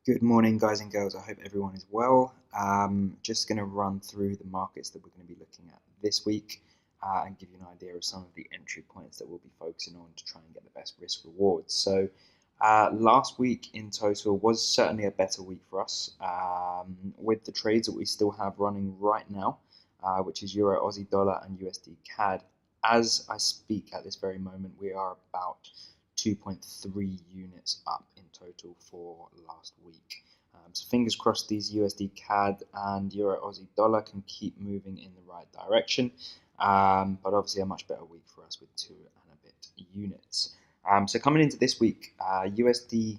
Good morning, guys and girls. I hope everyone is well. Just going to run through the markets that we're going to be looking at this week and give you an idea of some of the entry points that we'll be focusing on to try and get the best risk rewards. So last week in total was certainly a better week for us with the trades that we still have running right now, which is Euro, Aussie dollar and USD CAD. As I speak at this very moment, we are about 2.3 units up in total for last week. So fingers crossed these USD CAD and Euro Aussie dollar can keep moving in the right direction. But obviously a much better week for us with 2 and a bit units. So coming into this week, USD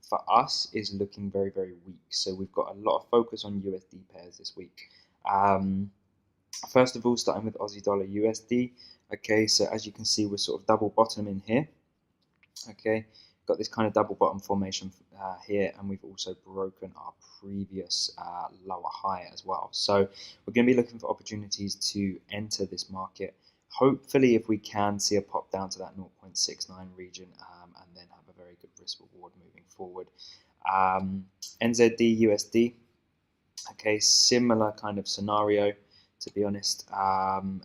for us is looking very, very weak. So we've got a lot of focus on USD pairs this week. First of all, starting with Aussie dollar USD. Okay, so as you can see, we're sort of double bottoming here. Okay, got this kind of double bottom formation here, and we've also broken our previous lower high as well. So we're going to be looking for opportunities to enter this market. Hopefully, if we can see a pop down to that 0.69 region and then have a very good risk reward moving forward. NZD USD, okay, similar kind of scenario. To be honest,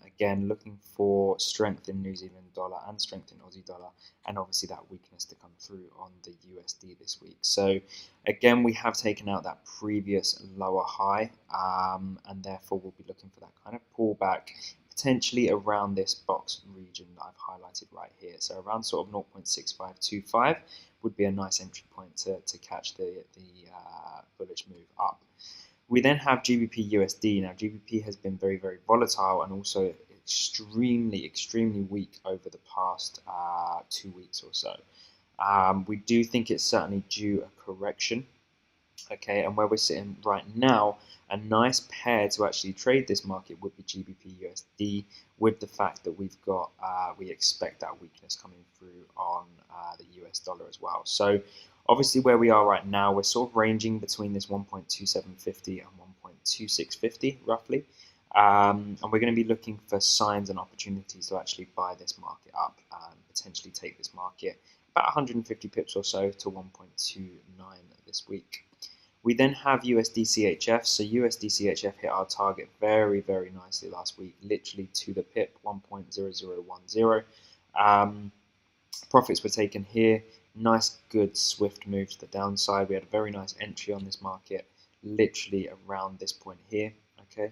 again, looking for strength in New Zealand dollar and strength in Aussie dollar, and obviously that weakness to come through on the USD this week. So again, we have taken out that previous lower high, and therefore we'll be looking for that kind of pullback, potentially around this box region that I've highlighted right here. So around sort of 0.6525 would be a nice entry point to catch the bullish move up. We then have GBP USD. Now, GBP has been very, very volatile and also extremely weak over the past 2 weeks or so. We do think it's certainly due a correction. Okay, and where we're sitting right now, a nice pair to actually trade this market would be GBP USD, with the fact that we've got, we expect that weakness coming through on the US dollar as well. So obviously where we are right now, we're sort of ranging between this 1.2750 and 1.2650 roughly. And we're going to be looking for signs and opportunities to actually buy this market up and potentially take this market about 150 pips or so to 1.29 this week. We then have USD CHF. So USD CHF hit our target very, very nicely last week, literally to the pip, 1.0010. Profits were taken here. Nice, good, swift move to the downside. We had a very nice entry on this market, literally around this point here. Okay.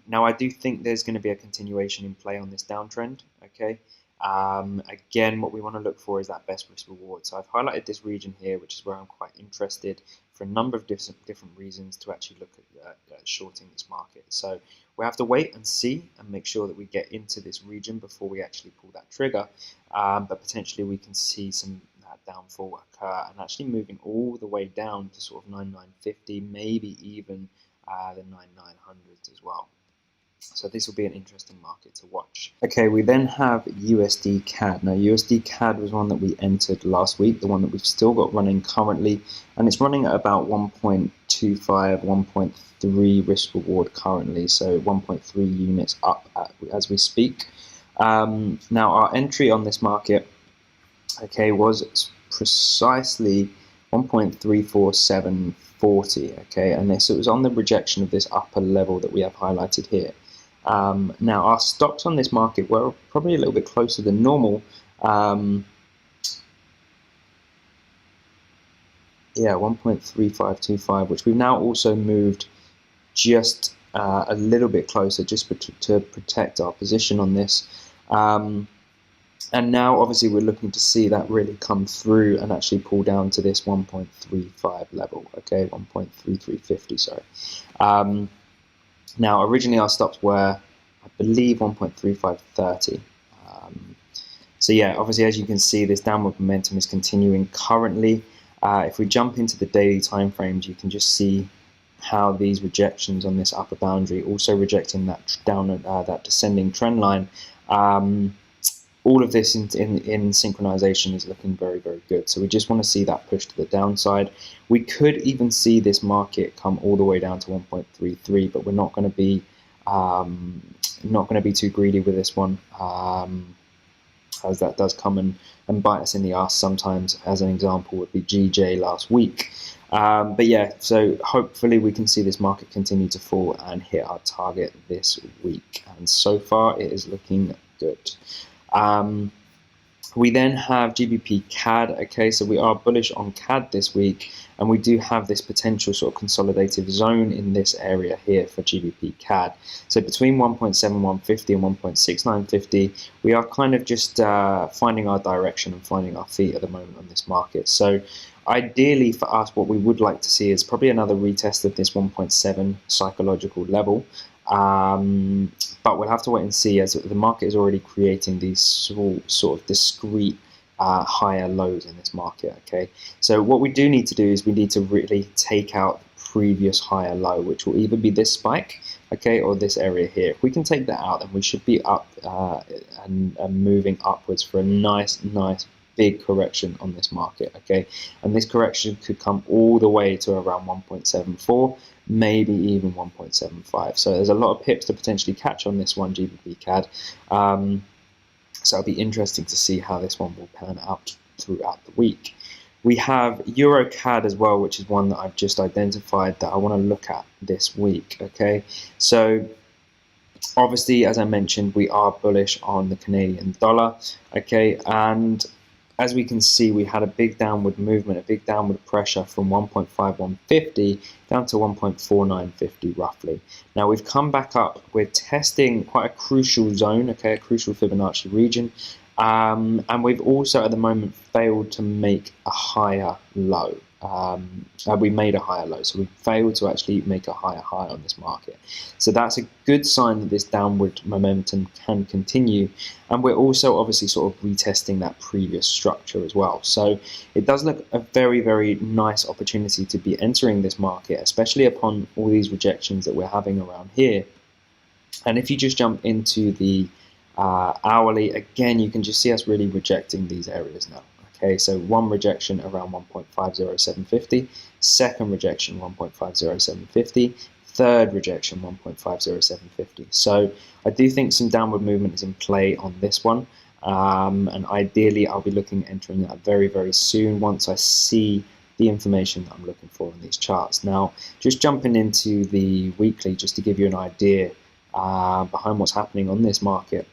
Now I do think there's going to be a continuation in play on this downtrend. Okay. Again, what we want to look for is that best risk reward. So I've highlighted this region here, which is where I'm quite interested for a number of different reasons to actually look at shorting this market. So we have to wait and see and make sure that we get into this region before we actually pull that trigger. But potentially we can see some downfall occur and actually moving all the way down to sort of 9950, maybe even the 9900s as well. So this will be an interesting market to watch. Okay, we then have USD CAD. Now USD CAD was one that we entered last week, the one that we've still got running currently, and it's running at about 1.25, 1.3 risk reward currently, so 1.3 units up as we speak. Now our entry on this market, okay, was precisely 1.34740, okay, and this it was on the rejection of this upper level that we have highlighted here. Now our stops on this market were probably a little bit closer than normal. Yeah, 1.3525, which we've now also moved just a little bit closer, just to protect our position on this. And now obviously we're looking to see that really come through and actually pull down to this 1.35 level, okay, 1.3350, sorry. Now originally our stops were, I believe, 1.3530. So yeah, obviously as you can see, this downward momentum is continuing currently. If we jump into the daily time frames, you can just see how these rejections on this upper boundary, also rejecting that that descending trend line. All of this in synchronization is looking very, very good. So we just want to see that push to the downside. We could even see this market come all the way down to 1.33, but we're not going to be Not going to be too greedy with this one, as that does come and bite us in the ass sometimes. As an example would be GJ last week. But yeah, so hopefully we can see this market continue to fall and hit our target this week. And so far it is looking good. We then have GBP CAD. Okay, so we are bullish on CAD this week, and we do have this potential sort of consolidative zone in this area here for GBP CAD. So between 1.7150 and 1.6950, we are kind of just finding our direction and finding our feet at the moment on this market. So ideally for us, what we would like to see is probably another retest of this 1.7 psychological level. But we'll have to wait and see, as the market is already creating these sort of discrete higher lows in this market. Okay, so what we do need to do is we need to really take out the previous higher low, which will either be this spike, okay, or this area here. If we can take that out, then we should be up and moving upwards for a nice big correction on this market. Okay, and this correction could come all the way to around 1.74, maybe even 1.75. So there's a lot of pips to potentially catch on this one, GBP CAD. So it'll be interesting to see how this one will pan out throughout the week. We have Euro CAD as well, which is one that I've just identified that I want to look at this week. Okay, so obviously, as I mentioned, we are bullish on the Canadian dollar. Okay, and as we can see, we had a big downward movement, a big downward pressure from 1.5150 down to 1.4950 roughly. Now we've come back up. We're testing quite a crucial zone, okay, a crucial Fibonacci region. And we've also at the moment failed to make a higher low. We made a higher low, so we failed to actually make a higher high on this market. So that's a good sign that this downward momentum can continue. And we're also obviously sort of retesting that previous structure as well. So it does look a very, very nice opportunity to be entering this market, especially upon all these rejections that we're having around here. And if you just jump into the hourly, again, you can just see us really rejecting these areas now. Okay, so one rejection around 1.50750, second rejection 1.50750, third rejection 1.50750. So I do think some downward movement is in play on this one, and ideally I'll be looking at entering that very, very soon once I see the information that I'm looking for in these charts. Now, just jumping into the weekly, just to give you an idea behind what's happening on this market.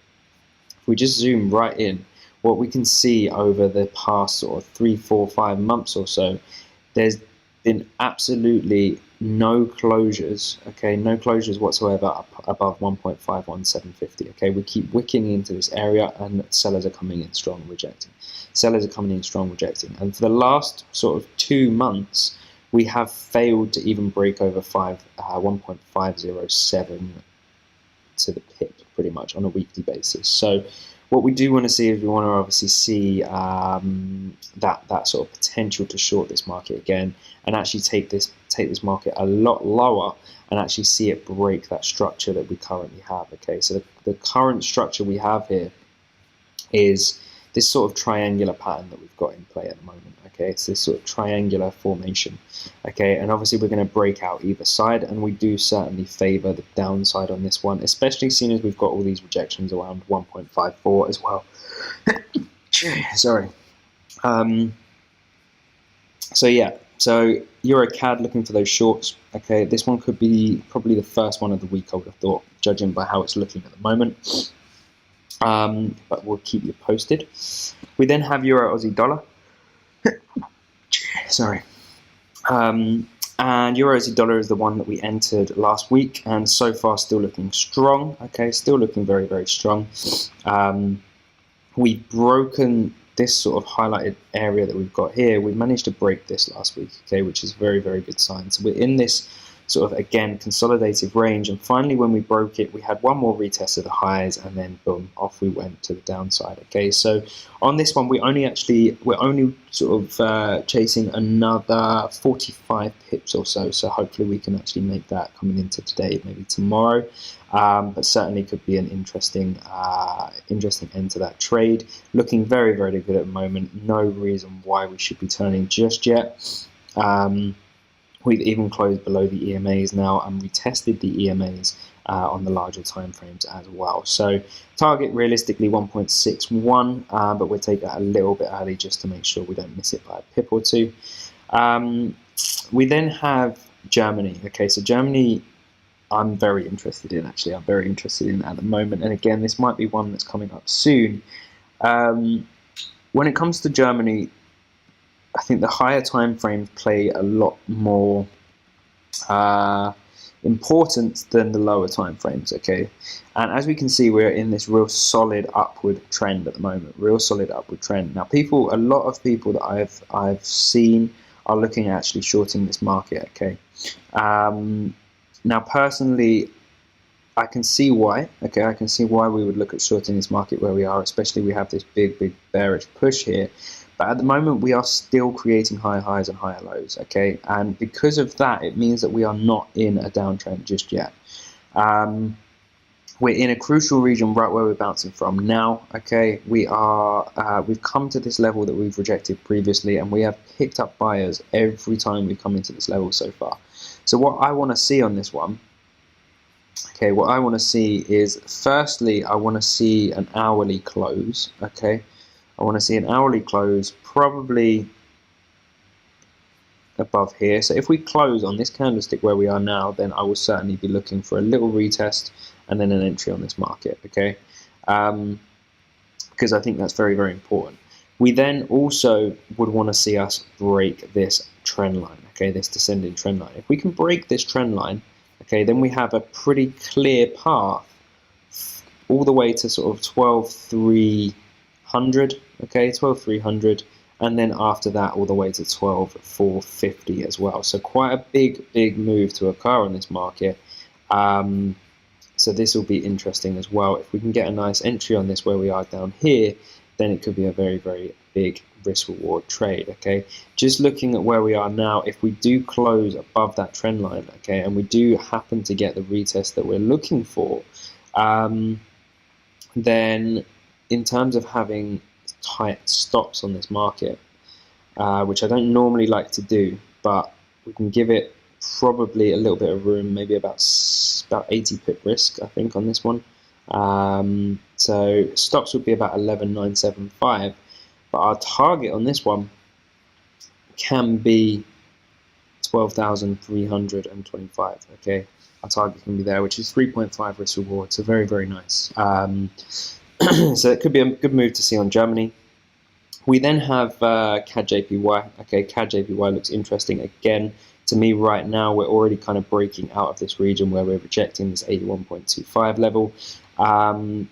If we just zoom right in, what we can see over the past sort of 3, 4, 5 months or so, there's been absolutely no closures, okay, no closures whatsoever up above 1.51750. Okay, we keep wicking into this area, and sellers are coming in strong, rejecting. Sellers are coming in strong, rejecting. And for the last sort of 2 months, we have failed to even break over 1.507 to the pip pretty much on a weekly basis. So what we do want to see is we want to obviously see that sort of potential to short this market again, and actually take this market a lot lower and actually see it break that structure that we currently have. Okay, so the current structure we have here is this sort of triangular pattern that we've got in play at the moment. Okay, it's this sort of triangular formation. Okay, and obviously we're going to break out either side, and we do certainly favor the downside on this one, especially seeing as we've got all these rejections around 1.54 as well. Sorry. So yeah, so Euro CAD looking for those shorts. Okay, this one could be probably the first one of the week, I would have thought, judging by how it's looking at the moment. But we'll keep you posted. We then have Euro Aussie dollar. Sorry. And Euro Aussie dollar is the one that we entered last week, and so far still looking strong. Okay, still looking very, very strong. We've broken this sort of highlighted area that we've got here. We managed to break this last week, okay, which is a very, very good sign. So we're in this sort of, again, consolidative range, and finally when we broke it, we had one more retest of the highs, and then boom, off we went to the downside. Okay, so on this one, we're only sort of chasing another 45 pips or so, so hopefully we can actually make that coming into today, maybe tomorrow, but certainly could be an interesting end to that trade. Looking very, very good at the moment. No reason why we should be turning just yet. We've even closed below the EMAs now, and we tested the EMAs on the larger time frames as well. So target realistically 1.61, but we'll take that a little bit early just to make sure we don't miss it by a pip or two. We then have Germany. Okay, so Germany, I'm very interested in, actually. I'm very interested in at the moment. And again, this might be one that's coming up soon. When it comes to Germany, I think the higher time frames play a lot more importance than the lower time frames. Okay, and as we can see, we're in this real solid upward trend at the moment. Real solid upward trend. Now, a lot of people that I've seen are looking at actually shorting this market. Okay, now personally, I can see why. Okay, I can see why we would look at shorting this market where we are, especially we have this big bearish push here. But at the moment, we are still creating higher highs and higher lows. Okay, and because of that, it means that we are not in a downtrend just yet. We're in a crucial region right where we're bouncing from now. Okay, we've come to this level that we've rejected previously, and we have picked up buyers every time we come into this level so far. So what I want to see on this one. Okay, what I want to see is, firstly, I want to see an hourly close. Okay, I want to see an hourly close probably above here. So if we close on this candlestick where we are now, then I will certainly be looking for a little retest and then an entry on this market. Okay, because I think that's very, very important. We then also would want to see us break this trend line. Okay, this descending trend line. If we can break this trend line, okay, then we have a pretty clear path all the way to sort of 12,300, okay, 12,300, and then after that all the way to 12,450 as well. So quite a big move to occur on this market. So this will be interesting as well. If we can get a nice entry on this where we are down here, then it could be a very, very big risk reward trade. Okay, just looking at where we are now, if we do close above that trend line, okay, and we do happen to get the retest that we're looking for, then in terms of having tight stops on this market, which I don't normally like to do, but we can give it probably a little bit of room, maybe about 80 pip risk, I think, on this one. So stops would be about 11,975, but our target on this one can be 12,325. Okay, our target can be there, which is 3.5 risk reward, so very, very nice. So it could be a good move to see on Germany. We then have CAD JPY. Okay, CAD JPY looks interesting again. To me right now, we're already kind of breaking out of this region where we're rejecting this 81.25 level. And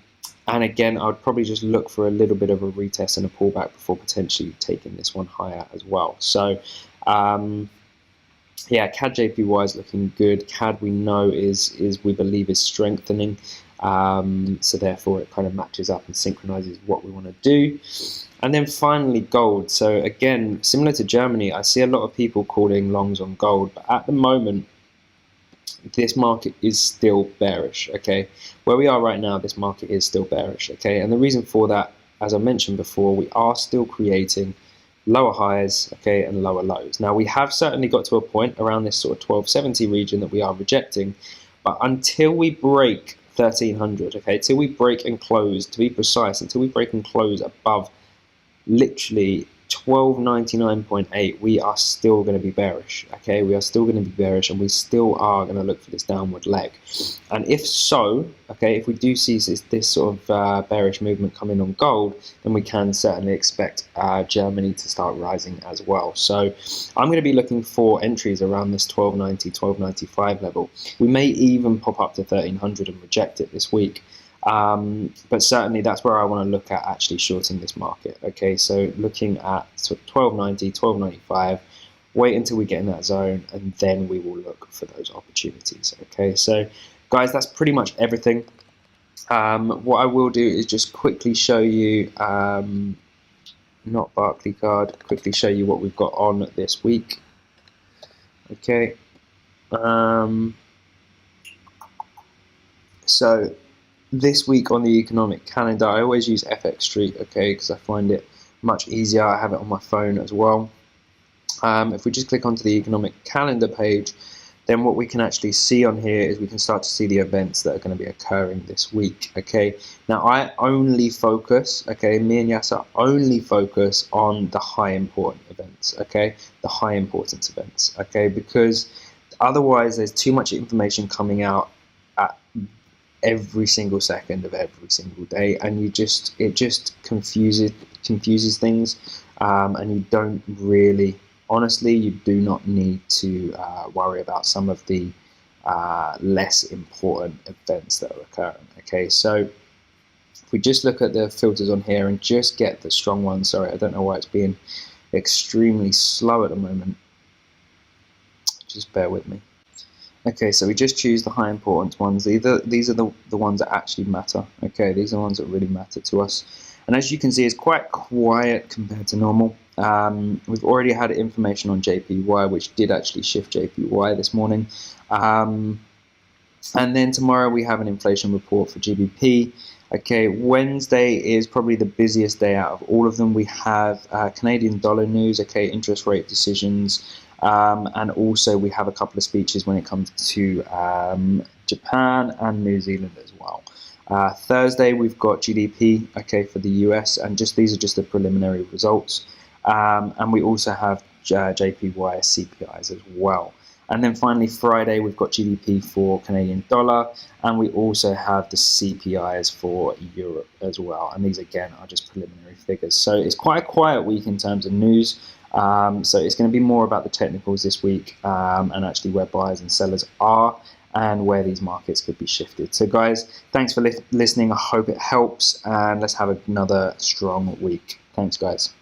again, I would probably just look for a little bit of a retest and a pullback before potentially taking this one higher as well. So yeah, CAD JPY is looking good. CAD, we know, we believe is strengthening. So therefore it kind of matches up and synchronizes what we want to do. And then finally gold. So again, similar to Germany, I see a lot of people calling longs on gold, but at the moment this market is still bearish. Okay, where we are right now, this market is still bearish. Okay, and the reason for that, as I mentioned before, we are still creating lower highs, okay, and lower lows. Now we have certainly got to a point around this sort of 1270 region that we are rejecting, but until we break 1300, okay, till we break and close, to be precise, until we break and close above literally 1299.8, we are still going to be bearish. Okay, we are still going to be bearish, and we still are going to look for this downward leg. And if so, okay, if we do see this sort of bearish movement coming on gold, then we can certainly expect Germany to start rising as well. So I'm going to be looking for entries around this 1290, 1295 level. We may even pop up to 1300 and reject it this week. But certainly that's where I want to look at actually shorting this market. Okay, so looking at 1290, 1295, wait until we get in that zone, and then we will look for those opportunities. Okay, so guys, that's pretty much everything. What I will do is just quickly show you, not Barclaycard, quickly show you what we've got on this week. Okay, so this week on the economic calendar, I always use FX Street, okay, because I find it much easier. I have it on my phone as well. If we just click onto the economic calendar page, then what we can actually see on here is we can start to see the events that are going to be occurring this week. Okay, now I only focus, okay, me and Yasser only focus on the high important events, okay, the high importance events, okay, because otherwise there's too much information coming out at every single second of every single day, and it just confuses things, and you don't really, honestly, you do not need to worry about some of the less important events that are occurring. Okay, so if we just look at the filters on here and just get the strong ones, sorry, I don't know why it's being extremely slow at the moment, just bear with me. Okay, so we just choose the high importance ones. These are the ones that actually matter. Okay, these are the ones that really matter to us. And as you can see, it's quite quiet compared to normal. We've already had information on JPY, which did actually shift JPY this morning. And then tomorrow we have an inflation report for GBP. Okay, Wednesday is probably the busiest day out of all of them. We have Canadian dollar news, okay, interest rate decisions, and also we have a couple of speeches when it comes to Japan and New Zealand as well. Thursday we've got GDP, okay, for the US, and these are just the preliminary results. And we also have JPY CPIs as well. And then finally, Friday, we've got GDP for Canadian dollar, and we also have the CPIs for Europe as well. And these, again, are just preliminary figures. So it's quite a quiet week in terms of news. So it's going to be more about the technicals this week, and actually where buyers and sellers are and where these markets could be shifted. So guys, thanks for listening. I hope it helps, and let's have another strong week. Thanks, guys.